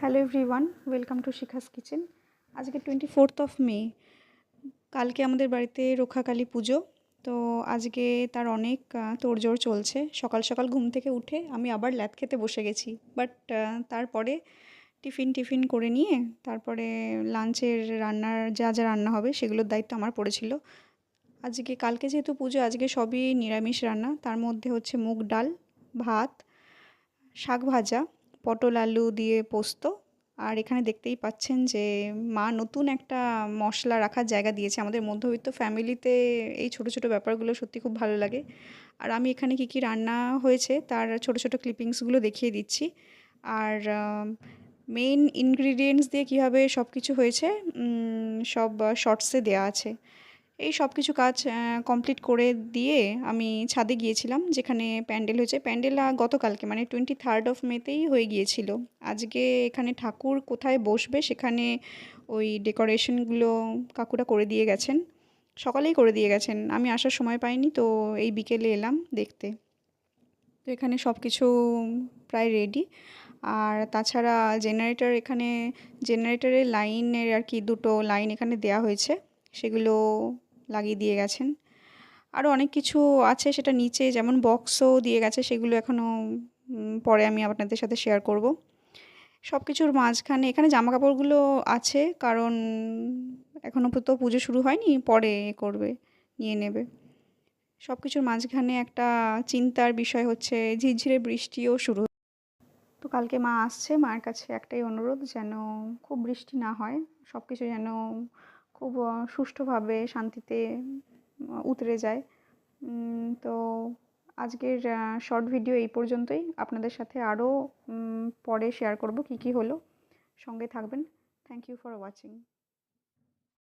Hello everyone, welcome to Shikha's kitchen. আজকে 24th মে। কালকে আমাদের বাড়িতে রক্ষাকালী পুজো। তো আজকে তার অনেক তোড়জোড় চলছে। সকাল সকাল ঘুম থেকে উঠে আমি আবার ল্যাদ খেতে বসে গেছি। বাট তারপরে টিফিন করে নিয়ে তারপরে লাঞ্চের রান্নার যা রান্না হবে সেগুলোর দায়িত্ব আমার পড়েছিল। কালকে যেহেতু পুজো, আজকে সবই নিরামিষ রান্না। তার মধ্যে হচ্ছে মুগ ডাল, ভাত, শাক ভাজা, পটল আলু দিয়ে পোস্ত। আর এখানে দেখতেই পাচ্ছেন যে মা নতুন একটা মশলা রাখার জায়গা দিয়েছে। আমাদের মধ্যবিত্ত ফ্যামিলিতে এই ছোট ছোট ব্যাপারগুলো সত্যি খুব ভালো লাগে। আর আমি এখানে কী কী রান্না হয়েছে তার ছোট ছোট ক্লিপিংসগুলো দেখিয়ে দিচ্ছি। আর মেইন ইনগ্রিডিয়েন্টস দিয়ে কীভাবে সব কিছু হয়েছে সব শর্টসে দেওয়া আছে। এই সব কিছু কাজ কমপ্লিট করে দিয়ে আমি ছাদে গিয়েছিলাম, যেখানে প্যান্ডেল হয়েছে। প্যান্ডেল গতকালকে মানে 23rd মেতেই হয়ে গিয়েছিল। আজকে এখানে ঠাকুর কোথায় বসবে সেখানে ওই ডেকোরেশনগুলো কাকুরা করে দিয়ে গেছেন, সকালেই করে দিয়ে গেছেন। আমি আসার সময় পাইনি, তো এই বিকেলে এলাম দেখতে। তো এখানে সব কিছু প্রায় রেডি। আর তাছাড়া এখানে জেনারেটরের লাইনের আর কি দুটো লাইন এখানে দেয়া হয়েছে, সেগুলো লাগিয়ে দিয়ে গেছেন। আরও অনেক কিছু আছে, সেটা নিচে যেমন বক্সও দিয়ে গেছে, সেগুলো এখনও পরে আমি আপনাদের সাথে শেয়ার করব। সব কিছুর মাঝখানে এখানে জামাকাপড়গুলো আছে, কারণ এখনও তো পুজো শুরু হয়নি, পরে করবে, নিয়ে নেবে। সব কিছুর মাঝখানে একটা চিন্তার বিষয় হচ্ছে ঝিরঝিরে বৃষ্টিও শুরু। তো কালকে মা আসছে, মায়ের কাছে একটাই অনুরোধ, যেন খুব বৃষ্টি না হয়, সব কিছু যেন খুব সুষ্ঠুভাবে শান্তিতে উতরে যায়। তো আজকের শর্ট ভিডিও এই পর্যন্তই। আপনাদের সাথে আরও পরে শেয়ার করব কী কী হলো। সঙ্গে থাকবেন। Thank you for watching.